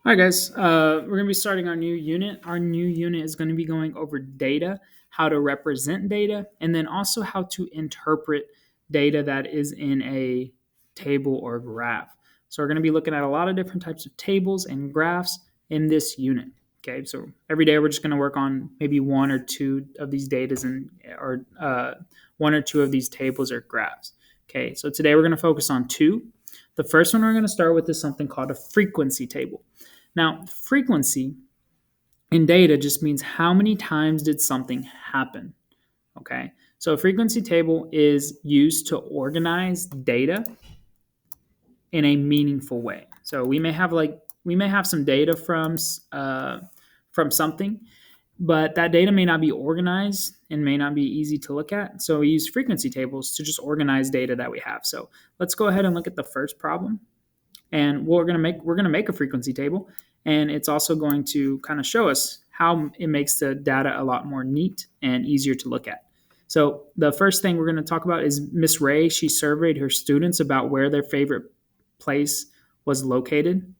All right, guys. We're going to be starting our new unit. Our new unit is going to be going over data, how to represent data, and then also how to interpret data that is in a table or graph. So we're going to be looking at a lot of different types of tables and graphs in this unit. Okay, so every day we're just going to work on maybe one or two of these datas or one or two of these tables or graphs. Okay, so today we're going to focus on two. The first one we're going to start with is something called a frequency table. Now, frequency in data just means how many times did something happen. Okay, so a frequency table is used to organize data in a meaningful way. So we may have some data from something, but that data may not be organized and may not be easy to look at. So we use frequency tables to just organize data that we have. So let's go ahead and look at the first problem. And what we're going to make a frequency table, and it's also going to kind of show us how it makes the data a lot more neat and easier to look at. So the first thing we're going to talk about is Miss Ray. She surveyed her students about where their favorite place was located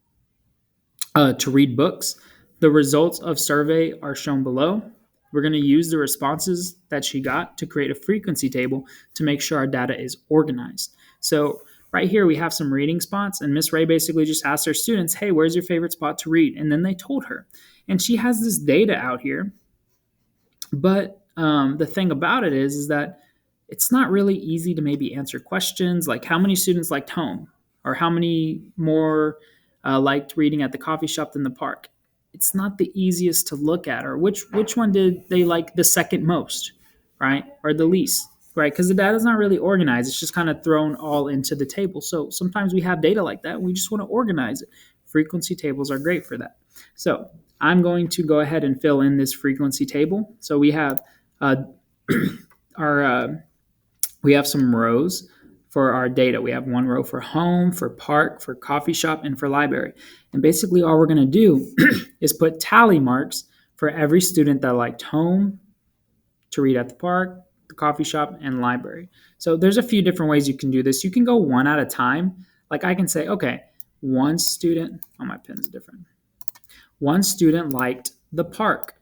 to read books. The results of survey are shown below. We're going to use the responses that she got to create a frequency table to make sure our data is organized. So right here we have some reading spots, and Miss Ray basically just asked her students, hey, where's your favorite spot to read? And then they told her. And she has this data out here, but the thing about it is that it's not really easy to maybe answer questions like how many students liked home, or how many more liked reading at the coffee shop than the park. It's not the easiest to look at, or which one did they like the second most, right, or the least, right? Because the data is not really organized; it's just kind of thrown all into the table. So sometimes we have data like that, and we just want to organize it. Frequency tables are great for that. So I'm going to go ahead and fill in this frequency table. So we have uh, our we have some rows for our data. We have one row for home, for park, for coffee shop, and for library. And basically all we're going to do is put tally marks for every student that liked home, to read at the park, the coffee shop, and library. So there's a few different ways you can do this. You can go one at a time. Like I can say, okay, one student, oh, my pen's different. One student liked the park.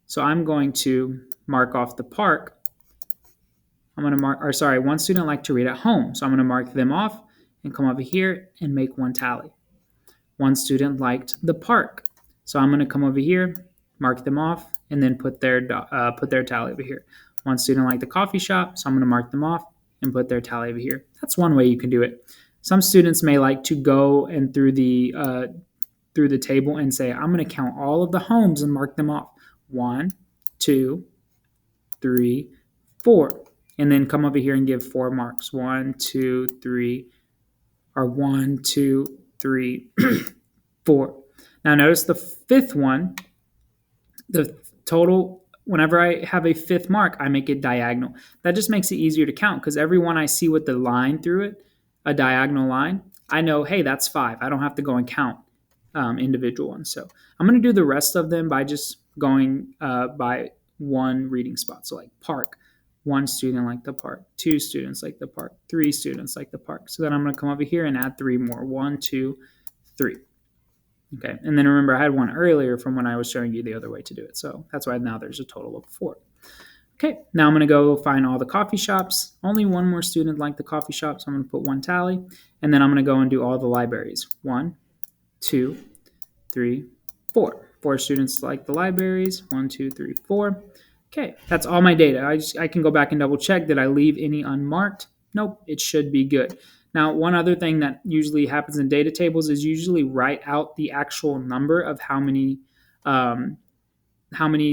So I'm going to mark off the park. One student liked to read at home. So I'm going to mark them off and come over here and make one tally. One student liked the park. So I'm going to come over here, mark them off, and then put their tally over here. One student liked the coffee shop, so I'm going to mark them off and put their tally over here. That's one way you can do it. Some students may like to go and through the table and say, I'm going to count all of the homes and mark them off. 1, 2, 3, 4. And then come over here and give 4 marks. 1, 2, 3, or 1, 2, 3, 4. Now notice the fifth one, the total, whenever I have a fifth mark, I make it diagonal. That just makes it easier to count because every one I see with the line through it, a diagonal line, I know, hey, that's 5. I don't have to go and count individual ones. So I'm going to do the rest of them by just going by one reading spot. So like park, 1 student like the park, 2 students like the park, 3 students like the park. So then I'm going to come over here and add 3 more. 1, 2, 3. Okay, and then remember I had one earlier from when I was showing you the other way to do it. So that's why now there's a total of 4. Okay, now I'm going to go find all the coffee shops. Only one more student liked the coffee shop, so I'm going to put 1 tally. And then I'm going to go and do all the libraries. 1, 2, 3, 4. 4 students like the libraries. 1, 2, 3, 4. Okay, that's all my data. I can go back and double check. Did I leave any unmarked? Nope, it should be good. Now, one other thing that usually happens in data tables is usually write out the actual number of how many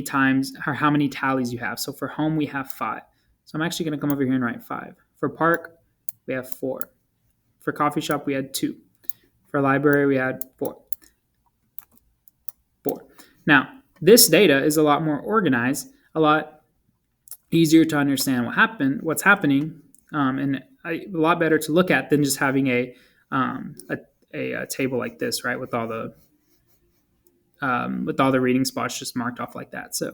times or how many tallies you have. So for home, we have 5. So I'm actually going to come over here and write 5. For park, we have 4. For coffee shop, we had 2. For library, we had 4. Now, this data is a lot more organized, a lot easier to understand what's happening, and a lot better to look at than just having a table like this, right, with all the reading spots just marked off like that. So a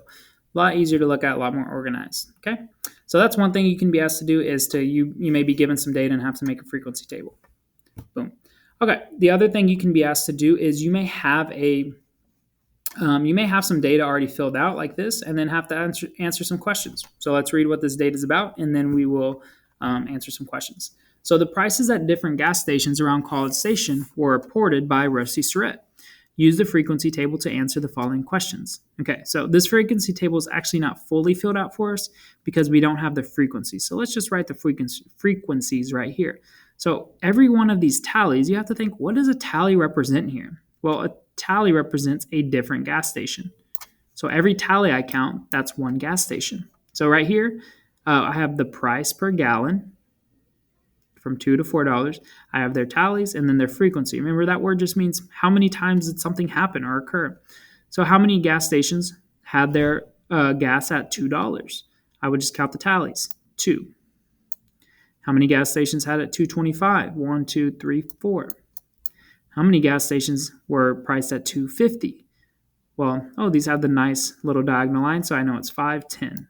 lot easier to look at, a lot more organized. Okay, so that's one thing you can be asked to do is you may be given some data and have to make a frequency table. Boom. Okay, the other thing you can be asked to do is you may have some data already filled out like this, and then have to answer some questions. So let's read what this data is about, and then we will answer some questions. So the prices at different gas stations around College Station were reported by Rusty Surratt. Use the frequency table to answer the following questions. Okay, so this frequency table is actually not fully filled out for us because we don't have the frequencies. So let's just write the frequencies right here. So every one of these tallies, you have to think, what does a tally represent here? Well, a tally represents a different gas station. So every tally I count, that's one gas station. So right here, I have the price per gallon from $2 to $4. I have their tallies and then their frequency. Remember, that word just means how many times did something happen or occur. So how many gas stations had their gas at $2? I would just count the tallies. 2. How many gas stations had it at $2.25? 1, 2, 3, 4. How many gas stations were priced at $2.50? Well, these have the nice little diagonal line, so I know it's 5, 10.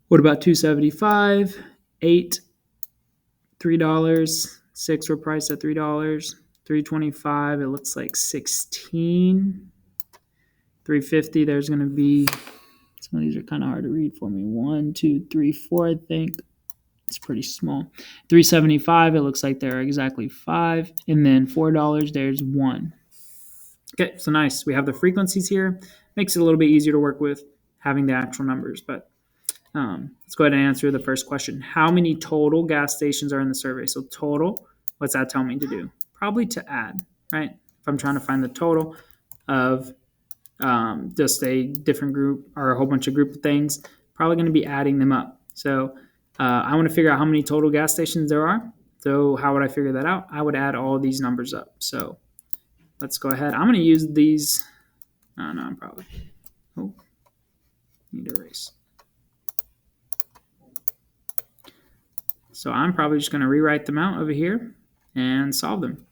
What about $2.75? 8, $3. 6 were priced at $3. $3.25, it looks like 16. $3.50, there's going to be, some of these are kind of hard to read for me. 1, 2, 3, 4, I think. It's pretty small. $3.75, it looks like they're exactly 5. And then $4, there's 1. Okay, so nice. We have the frequencies here. Makes it a little bit easier to work with having the actual numbers. But let's go ahead and answer the first question. How many total gas stations are in the survey? So total, what's that tell me to do? Probably to add, right? If I'm trying to find the total of just a different group or a whole bunch of group of things, probably going to be adding them up. So I want to figure out how many total gas stations there are. So how would I figure that out? I would add all these numbers up. So let's go ahead. I'm going to use these. No, I'm probably. Need to erase. So I'm probably just going to rewrite them out over here and solve them.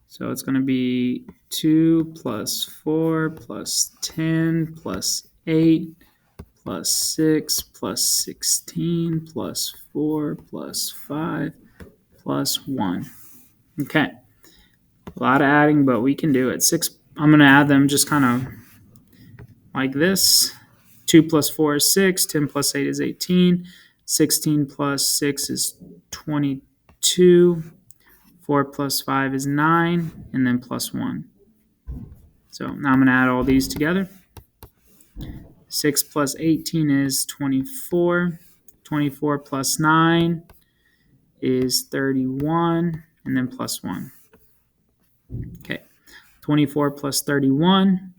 So it's going to be 2 plus 4 plus 10 plus 8 plus 6 plus 16 plus 4 plus 5 plus 1. Okay. A lot of adding, but we can do it. 6. I'm going to add them just kind of like this. 2 plus 4 is 6. 10 plus 8 is 18. 16 plus 6 is 22. 4 plus 5 is 9. And then plus 1. So now I'm going to add all these together. 6 plus 18 is 24. 24 plus 9 is 31. And then plus 1. Okay. 24 plus 31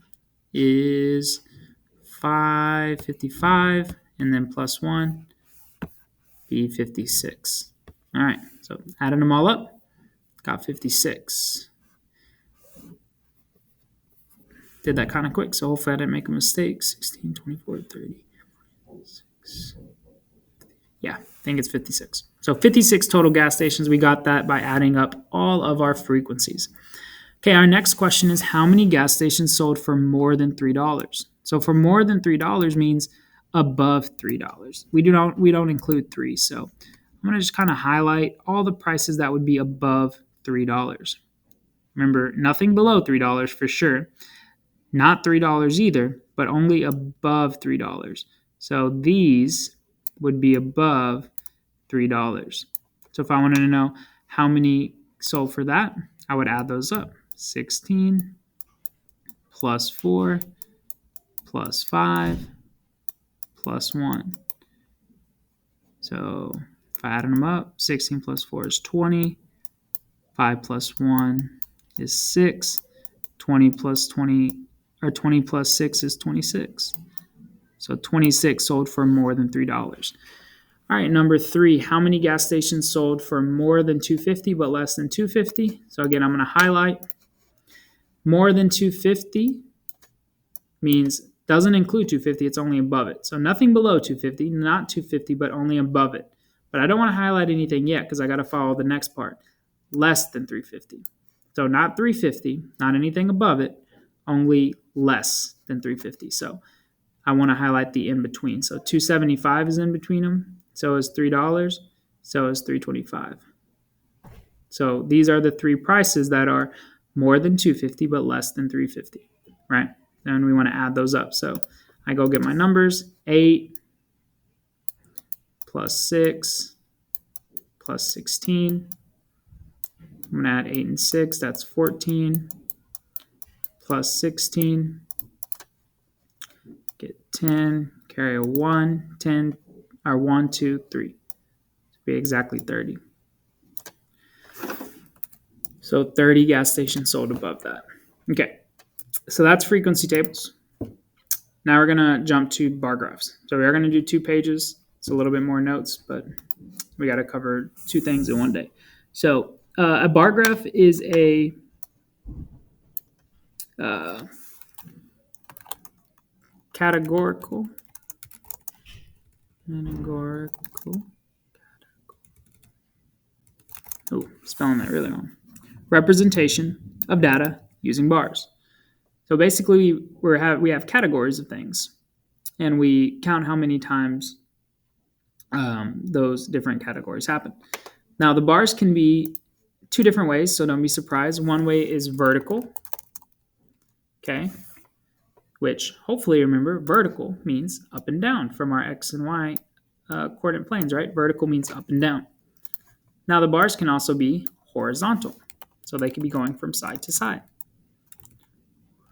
is 55, and then plus 1 be 56. All right, so adding them all up, got 56. Did that kind of quick, so hopefully I didn't make a mistake. 16, 24, 30. 6. Yeah, I think it's 56. So 56 total gas stations. We got that by adding up all of our frequencies. Okay, our next question is how many gas stations sold for more than $3? So for more than $3 means above $3. We don't include 3. So I'm going to just kind of highlight all the prices that would be above $3. Remember, nothing below $3 for sure. Not $3 either, but only above $3. So these would be above $3. So if I wanted to know how many sold for that, I would add those up. 16 plus 4 plus 5 plus 1. So if I add them up, 16 plus 4 is 20. 5 plus 1 is 6. 20 plus 6 is 26. So 26 sold for more than $3. All right, number 3, how many gas stations sold for more than $2.50 but less than $2.50? So again, I'm going to highlight. More than $2.50 means doesn't include $2.50, it's only above it. So nothing below $2.50, not $2.50, but only above it. But I don't want to highlight anything yet because I got to follow the next part. Less than $3.50. So not $3.50, not anything above it, only less than $3.50. So I want to highlight the in between. So $2.75 is in between them. So is $3. So is $3.25. So these are the three prices that are more than $2.50 but less than $3.50, right? And we want to add those up. So I go get my numbers. 8 plus 6 plus 16. I'm going to add 8 and 6. That's 14 plus 16. Get 10. Carry a 1. 10 or 1, 2, 3. To be exactly 30. So 30 gas stations sold above that. Okay, so that's frequency tables. Now we're going to jump to bar graphs. So we are going to do 2 pages. It's a little bit more notes, but we got to cover 2 things in one day. So a bar graph is a categorical. Oh, spelling that really wrong. Representation of data using bars. So basically, we have categories of things, and we count how many times those different categories happen. Now, the bars can be 2 different ways, so don't be surprised. One way is vertical, okay, which hopefully remember, vertical means up and down from our x and y coordinate planes, right? Vertical means up and down. Now, the bars can also be horizontal, so they can be going from side to side.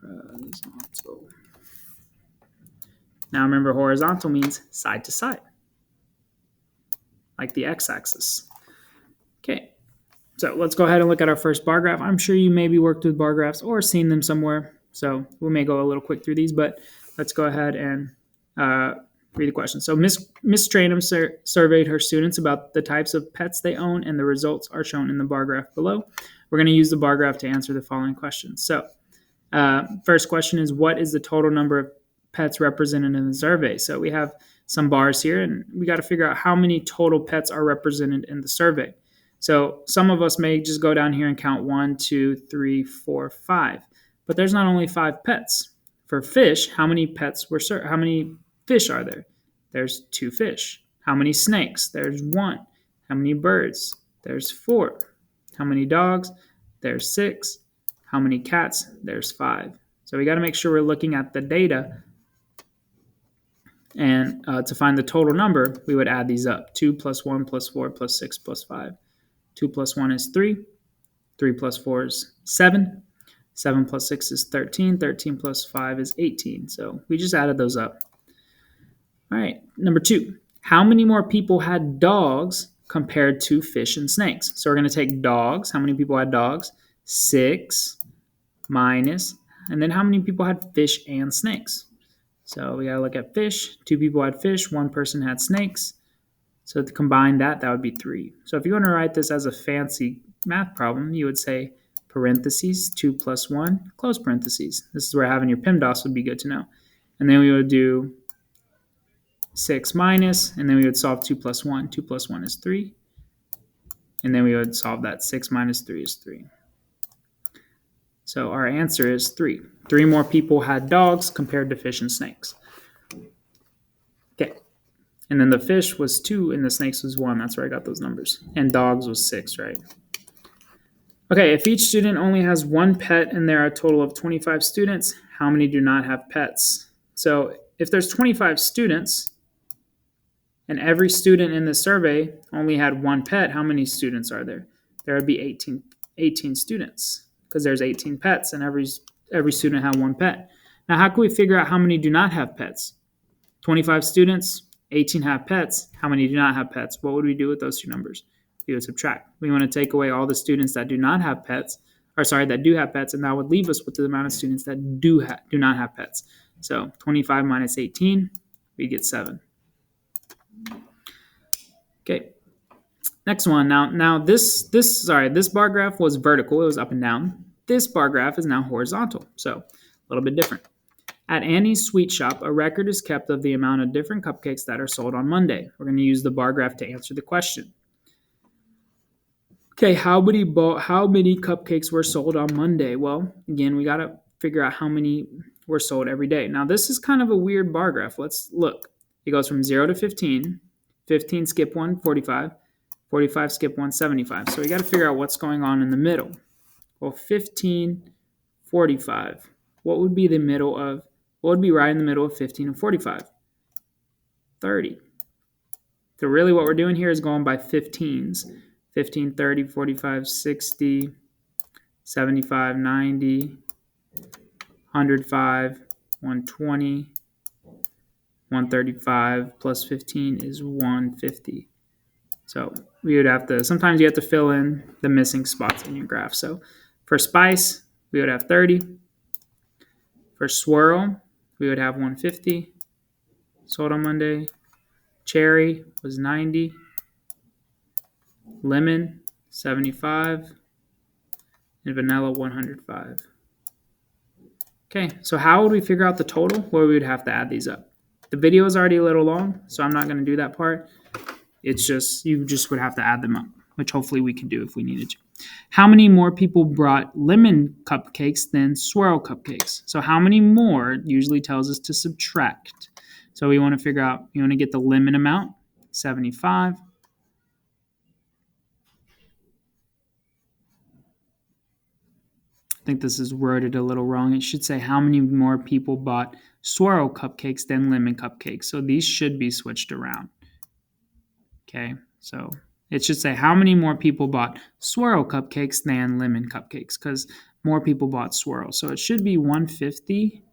Horizontal. Now, remember, horizontal means side to side, like the x-axis. Okay, so let's go ahead and look at our first bar graph. I'm sure you maybe worked with bar graphs or seen them somewhere, so we may go a little quick through these, but let's go ahead and read the question. So Miss Stranham surveyed her students about the types of pets they own, and the results are shown in the bar graph below. We're going to use the bar graph to answer the following questions. So first question is, what is the total number of pets represented in the survey? So we have some bars here, and we got to figure out how many total pets are represented in the survey. So some of us may just go down here and count 1, 2, 3, 4, 5. But there's not only 5 pets. For fish, how many fish are there? There's 2 fish. How many snakes? There's 1. How many birds? There's 4. How many dogs? There's 6. How many cats? There's 5. So we got to make sure we're looking at the data. And to find the total number, we would add these up. 2 plus 1 plus 4 plus 6 plus 5. 2 plus 1 is 3. 3 plus 4 is 7. 7 plus 6 is 13. 13 plus 5 is 18. So we just added those up. All right, number 2. How many more people had dogs compared to fish and snakes? So we're going to take dogs. How many people had dogs? 6 minus, and then how many people had fish and snakes? So we got to look at fish. 2 people had fish. 1 person had snakes. So to combine that would be 3. So if you want to write this as a fancy math problem, you would say parentheses 2 plus 1, close parentheses. This is where having your PEMDAS would be good to know. And then we would do 6 minus, and then we would solve 2 plus 1. 2 plus 1 is 3. And then we would solve that 6 minus 3 is 3. So our answer is 3. 3 more people had dogs compared to fish and snakes. Okay. And then the fish was 2 and the snakes was 1. That's where I got those numbers. And dogs was 6, right? Okay, if each student only has 1 pet and there are a total of 25 students, how many do not have pets? So if there's 25 students and every student in the survey only had 1 pet, how many students are there? There would be 18 students because there's 18 pets and every student had 1 pet. Now, how can we figure out how many do not have pets? 25 students, 18 have pets. How many do not have pets? What would we do with those 2 numbers? We would subtract. We want to take away all the students that do not have pets, that do have pets, and that would leave us with the amount of students that do not have pets. So 25 minus 18, we get 7. Okay. Next one. Now this bar graph was vertical. It was up and down. This bar graph is now horizontal. So a little bit different. At Annie's Sweet Shop, a record is kept of the amount of different cupcakes that are sold on Monday. We're going to use the bar graph to answer the question. Okay, how many cupcakes were sold on Monday? Well, again, we got to figure out how many were sold every day. Now, this is kind of a weird bar graph. Let's look. It goes from 0 to 15. 15 skip 1, 45. 45, skip 175. So we got to figure out what's going on in the middle. Well, 15, 45. What would be right in the middle of 15 and 45? 30. So really what we're doing here is going by 15s. 15, 30, 45, 60, 75, 90, 105, 120, 135 plus 15 is 150. So we would have to, sometimes you have to fill in the missing spots in your graph. So for spice, we would have 30. For swirl, we would have 150. Sold on Monday. Cherry was 90. Lemon, 75. And vanilla, 105. Okay, so how would we figure out the total? Well, we would have to add these up. The video is already a little long, so I'm not going to do that part. It's just, you just would have to add them up, which hopefully we can do if we needed to. How many more people brought lemon cupcakes than swirl cupcakes? So how many more usually tells us to subtract. So we want to figure out, you want to get the lemon amount, 75. I think this is worded a little wrong. It should say how many more people bought swirl cupcakes than lemon cupcakes. So these should be switched around. Okay, so it should say how many more people bought swirl cupcakes than lemon cupcakes because more people bought swirl. So it should be 150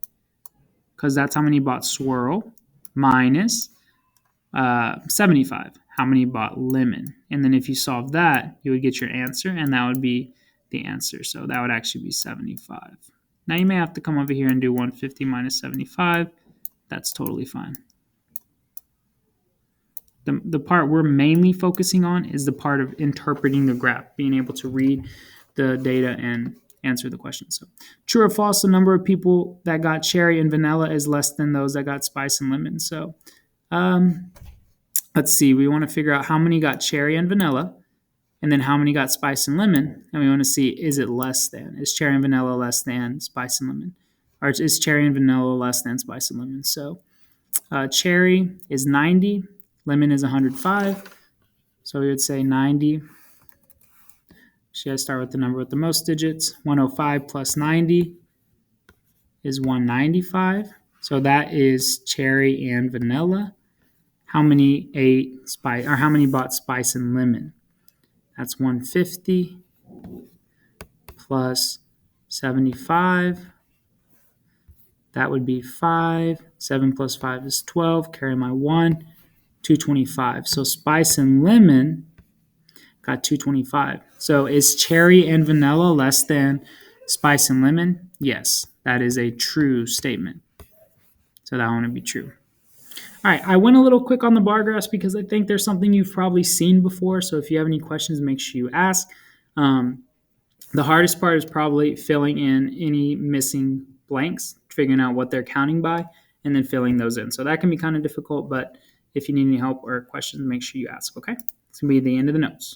because that's how many bought swirl minus 75. How many bought lemon? And then if you solve that, you would get your answer, and that would be the answer. So that would actually be 75. Now you may have to come over here and do 150 minus 75. That's totally fine. The part we're mainly focusing on is the part of interpreting the graph, being able to read the data and answer the question. So true or false, the number of people that got cherry and vanilla is less than those that got spice and lemon. So let's see. We want to figure out how many got cherry and vanilla, and then how many got spice and lemon. And we want to see, is it less than? Is cherry and vanilla less than spice and lemon? Or is cherry and vanilla less than spice and lemon? So cherry is 90. Lemon is 105. So we would say 90. Should I start with the number with the most digits? 105 plus 90 is 195. So that is cherry and vanilla. How many ate spice, or how many bought spice and lemon? That's 150 plus 75. That would be 5. 7 plus 5 is 12. Carry my 1. 225. So spice and lemon got 225. So is cherry and vanilla less than spice and lemon? Yes, that is a true statement. So that one would be true. All right, I went a little quick on the bar graphs because I think there's something you've probably seen before. So if you have any questions, make sure you ask. The hardest part is probably filling in any missing blanks, figuring out what they're counting by, and then filling those in. So that can be kind of difficult, but if you need any help or questions, make sure you ask, okay? It's going to be the end of the notes.